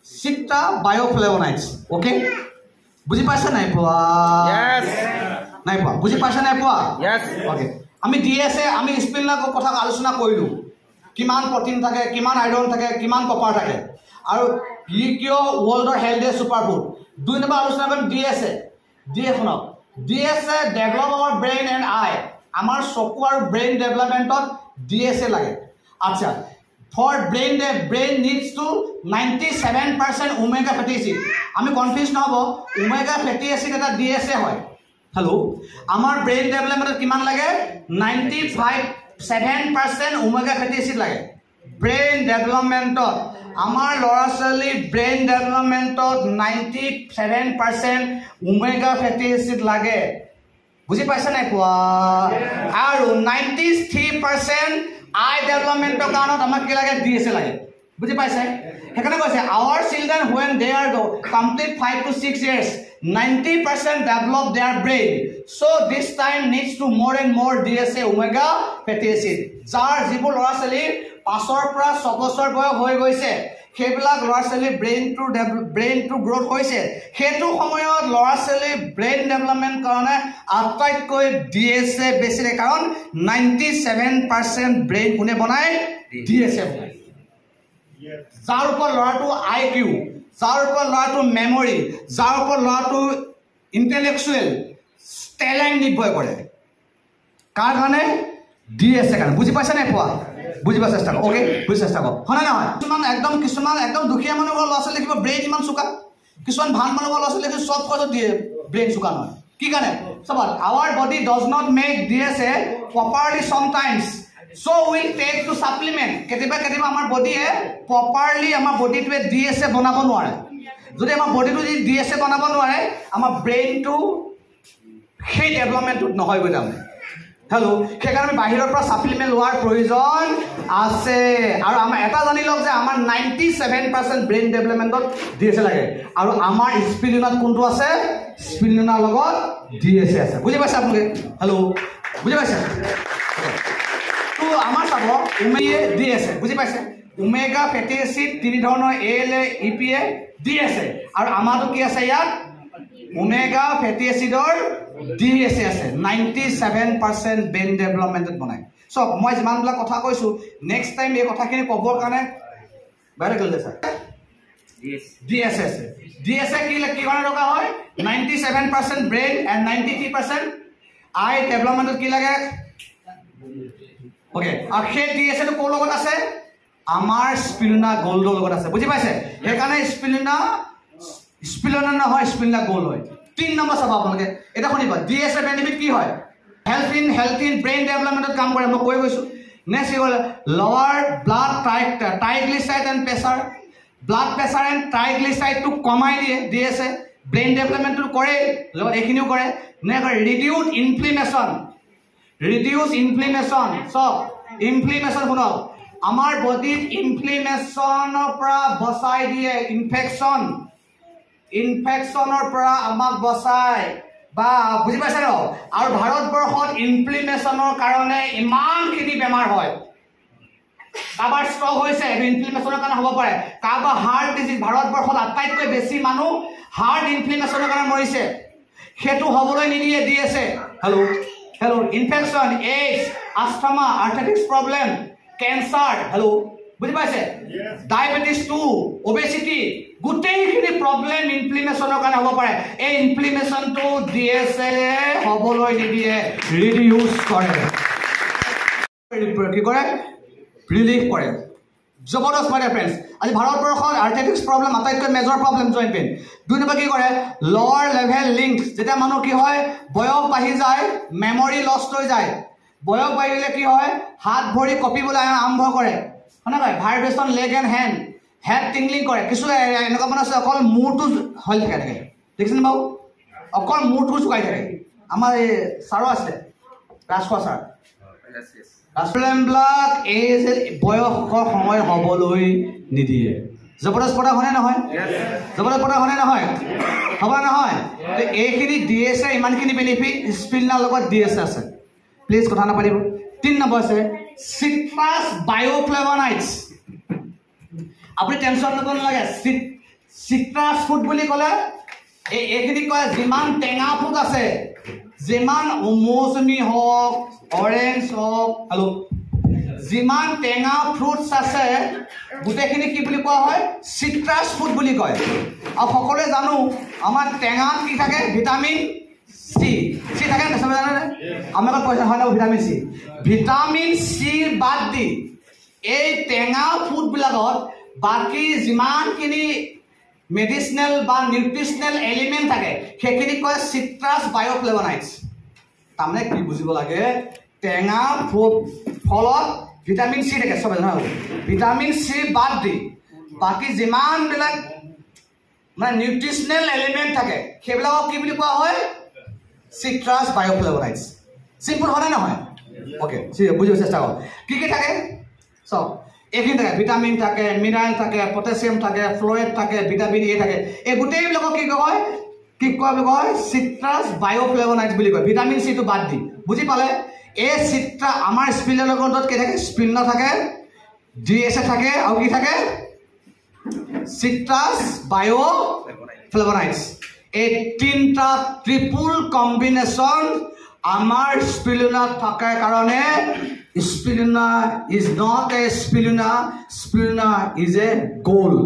Citta bioflavonoids. Okay? বুজি পাইছা নাই পোৱা? Yes. নাই পোৱা? বুজি পাইছা নাই পোৱা? Yes. Okay. আমি DSA আমি স্পিৰুলিনাৰ কথা আলোচনা কৰিলো। কিমান প্ৰটিন থাকে, কিমান আইৰন থাকে, কিমান কপাৰ থাকে। আৰু কিয় ৱৰ্ল্ডৰ হেলথ সুপাৰ ফুড। 2 নম্বৰ আলোচনা কৰিম DSA। শুনক। DSA develop our brain and eye. আমাৰ চকু আৰু ব্ৰেইন ডেভেলপমেণ্টত DSA লাগে। আচ্ছা। For brain needs to 97% omega fatty acid. আমি কনফিউজ নহব omega fatty acid এটা DSA হয়। হেল্ল' আমাৰ ব্ৰেইন ডেভেলপমেণ্টত কিমান লাগে 95% omega fatty acid লাগে। ব্ৰেইন ডেভেলপমেণ্টত আমাৰ ল'ৰা ছোৱালী ব্ৰেইন ডেভেলপমেণ্টত 97% omega fatty acid লাগে। বুজি পাইছা নাই পোৱা? আৰু 93% আই ডেভেলপমেণ্টৰ কাৰণত আমাক কি লাগে DSA লাগে। বুজি পাইছে? সেইকাৰণে কৈছে our children when they are complete 5 to 6 years 90% develop their brain, so this time needs to more and more DSA omega fatty acid. যাৰ যিবোৰ ল'ৰা ছোৱালী 5 পৰা 6 বছৰ বয়স হৈ গৈছে সেইবিলাক ল'ৰা ছোৱালী ব্ৰেইন টু গ্ৰোথ হৈছে সেইটো সময়ত ল'ৰা ছোৱালী ব্ৰেইন ডেভেলপমেণ্ট কাৰণে আটাইতকৈ DSA বেছি লাগে কাৰণ 97% ব্ৰেইন কোনে বনায় DSA বনায়। যাৰ ওপৰত ল'ৰাটো IQ, যাৰ ওপৰত ল'ৰাটো মেমৰি, যাৰ ওপৰত ল'ৰাটো ইণ্টেলেকচুৱেল টেলেণ্ট নিৰ্ভৰ কৰে কাৰ কাৰণে DSA কাৰণে। বুজি পাইছা নাই পোৱা? বুজিব চেষ্টা কৰক। অ'কে বুজি চেষ্টা কৰক। হয় নহয়? কিছুমান একদম দুখীয়া মানুহৰ ল'ৰা ছোৱালী দেখিব ব্ৰেইন ইমান চোকা, কিছুমান ভাল মানুহৰ ল'ৰা ছোৱালী দেখিব চব কথাত দিয়ে ব্ৰেইন চোকা নহয়। কি কাৰণে? চাব our body does not make DSA properly sometimes, so we take to supplement. কেতিয়াবা আমাৰ বডিয়ে প্ৰপাৰলি আমাৰ বডিটোৱে DSA বনাব নোৱাৰে। যদি আমাৰ বডিটো যদি DSA বনাব নোৱাৰে আমাৰ ব্ৰেইনটো সেই ডেভেলপমেণ্টটোত নহয় গৈ তাৰমানে। হেল্ল' সেইকাৰণে আমি বাহিৰৰ পৰা ছাপ্লিমেণ্ট লোৱাৰ প্ৰয়োজন আছে। আৰু আমাৰ এটা জানি লওক যে আমাৰ 97% ব্ৰেইন ডেভেলপমেণ্টত DSA লাগে আৰু আমাৰ স্পিৰুলিনাত কোনটো আছে? স্পিৰুলিনাৰ লগত DSA আছে। বুজি পাইছে আপোনালোকে? হেল্ল' বুজি পাইছে? তো আমাৰ চাব DSA বুজি পাইছে? ওমেগা ফেটি এচিড 3 ধৰণৰ ALA EPA DSA আৰু আমাৰটো কি আছে ইয়াত ওমেগা ফেটি এচিডৰ DSA আছে। 97% ব্ৰেইন ডেভেলপমেণ্টত বনায়। চব মই যিমানবিলাক কথা কৈছোঁ নেক্সট টাইম এই কথাখিনি ক'বৰ কাৰণে বাহিৰ গ'লে ছাৰ DSA আছে। DSA কি কাৰণে দৰকাৰ হয়? 97% ব্ৰেইন এণ্ড 93% আই ডেভেলপমেণ্টত কি লাগে? অ'কে আৰু সেই DSAটো ক'ৰ লগত আছে? আমাৰ স্পিৰুলিনা গ'ল্ডৰ লগত আছে। বুজি পাইছে? সেইকাৰণে স্পিৰুলিনা নহয় স্পিৰুলিনা গ'ল্ড হয়। 3 নম্বৰ চাব আপোনালোকে এটা শুনিব DSA বেনিফিট কি হয়? হেল্থ ইন ব্ৰেইন ডেভেলপমেণ্টত কাম কৰে মই কৈ গৈছোঁ। নেক্সট কি হ'ল lower blood triglyceride and pressure, blood pressure and ট্ৰাইগ্লিচাইডটো কমাই দিয়ে DSA। ব্ৰেইন ডেভেলপমেণ্টটো কৰে লগত এইখিনিও কৰে। Next reduce inflammation. চব ইনফ্লেমেশ্যন শুনক আমাৰ বডিত ইনফ্লেমেশ্যনৰ পৰা বচাই দিয়ে। ইনফেকশ্যনৰ পৰা আমাক বচায় বা বুজি পাইছে ন? আৰু ভাৰতবৰ্ষত ইনফ্লেমেশ্যনৰ কাৰণে ইমানখিনি বেমাৰ হয়। কাৰোবাৰ ষ্ট্ৰক হৈছে ইনফ্লেমেশ্যনৰ কাৰণে হ'ব পাৰে, কাৰোবাৰ হাৰ্ট ডিজিজ। ভাৰতবৰ্ষত আটাইতকৈ বেছি মানুহ হাৰ্ট ইনফ্লেমেশ্যনৰ কাৰণে মৰিছে। সেইটো হ'বলৈ নিদিয়ে DSA। Hello' infection, AIDS, আস্থমা, arthritis problem, cancer, hello' বুজি পাইছে? ডায়েবেটিছ 2, অবেচিটি গোটেইখিনি প্ৰব্লেম ইনফ্লেমেশ্যনৰ কাৰণে হ'ব পাৰে। এই ইনফ্লেমেশ্যনটো DSA হ'বলৈ নিদিয়ে, ৰিডিউচ কৰে। কি কৰে? ৰিলিফ কৰে। জবৰদস্ত মানে ফ্ৰেণ্ডছ। আজি ভাৰতবৰ্ষত আৰ্থ্ৰাইটিছ প্ৰব্লেম আটাইতকৈ major problem joint pain. 2 number কি কৰে? Lower level link. যেতিয়া মানুহ কি হয় বয়স বাঢ়ি যায় মেমৰি লষ্ট হৈ যায়। বয়স বাঢ়িলে কি হয় হাত ভৰি কঁপিবলৈ আৰম্ভ কৰে। হয় নহয়? Vibration leg and head tingling কৰে। কিছু এনেকুৱা মানুহ আছে অকল মূৰটো হৈ থাকে দেখিছেনে বাৰু? অকল মূৰটো চুকাই থাকে। আমাৰ এই ছাৰো আছে ৰাজখোৱা ছাৰ। প্ৰব্লেমবিলাক এই যে বয়সৰ সময় হ'বলৈ নিদিয়ে। জবৰদস্ত পতা হয়নে নহয়? জবৰদস্ত পতা হয়নে নহয়? হ'ব নহয়? এইখিনি DSA ইমানখিনি বেনিফিট স্পিৰুলিনাৰ লগত DSA আছে। প্লিজ কথা নাপাতিব। 3 নম্বৰ আছে চিট্ৰাছ বায়োফ্লেভনয়েডছ। আপুনি টেনশ্যন ল'ব নালাগে। চিট্ৰাছ ফুড বুলি ক'লে এইখিনি কয় যিমান টেঙা ফুড আছে, যিমান মৌচুমী হওক, অৰেঞ্জ হওক, হেল্ল', যিমান টেঙা ফ্ৰুটছ আছে গোটেইখিনি কি বুলি কোৱা হয়? চিট্ৰাছ ফুড বুলি কয়। আৰু সকলোৱে জানো আমাৰ টেঙাত কি থাকে? Vitamin C. চি থাকে নে চবে জানে? আমাৰ কৈছে হয় ন ভিটামিন চি। ভিটামিন চি বাদ দি এই টেঙা ফুডবিলাকত বাকী যিমানখিনি মেডিচিনেল বা নিউট্ৰিচনেল এলিমেণ্ট থাকে সেইখিনি কয় চিট্ৰাছ বায়'ফ্লেভনয়েডছ। তাৰমানে কি বুজিব লাগে? টেঙা ফলত ভিটামিন চি থাকে, চবে জানো। ভিটামিন চি বাদ দি বাকী যিমানবিলাক মানে নিউট্ৰিচনেল এলিমেণ্ট থাকে সেইবিলাকক কি বুলি কোৱা হয়? চিট্ৰাছ বায়'ফ্লেভনয়েডছ। চিম্পল হয় নে নহয়? অ'কে, বুজিব চেষ্টা কৰক। কি কি থাকে চব? এইখিনি থাকে, ভিটামিন থাকে, মিনাৰেল থাকে, পটেছিয়াম থাকে, ফ্ল'ৰাইড থাকে, ভিটামিন এ থাকে। এই গোটেইবিলাকক কি কয়? কি কয় বুলি কয়? চিট্ৰাছ বায়'ফ্লেভনয়েডছ বুলি কয়, ভিটামিন চিটো বাদ দি। বুজি পালে? এই আমাৰ স্পিৰুলিনা গ্ৰন্থত কি থাকে? স্পিৰুলিনা থাকে, DHA থাকে, আৰু কি থাকে? চিট্ৰাছ বায়'ফ্লেভনয়েডছ। এই তিনিটা ট্ৰিপুল কম্বিনেশ্যন আমাৰ স্পিৰুলিনাত থকাৰ কাৰণে spirulina is not a spirulina, spirulina is a gold.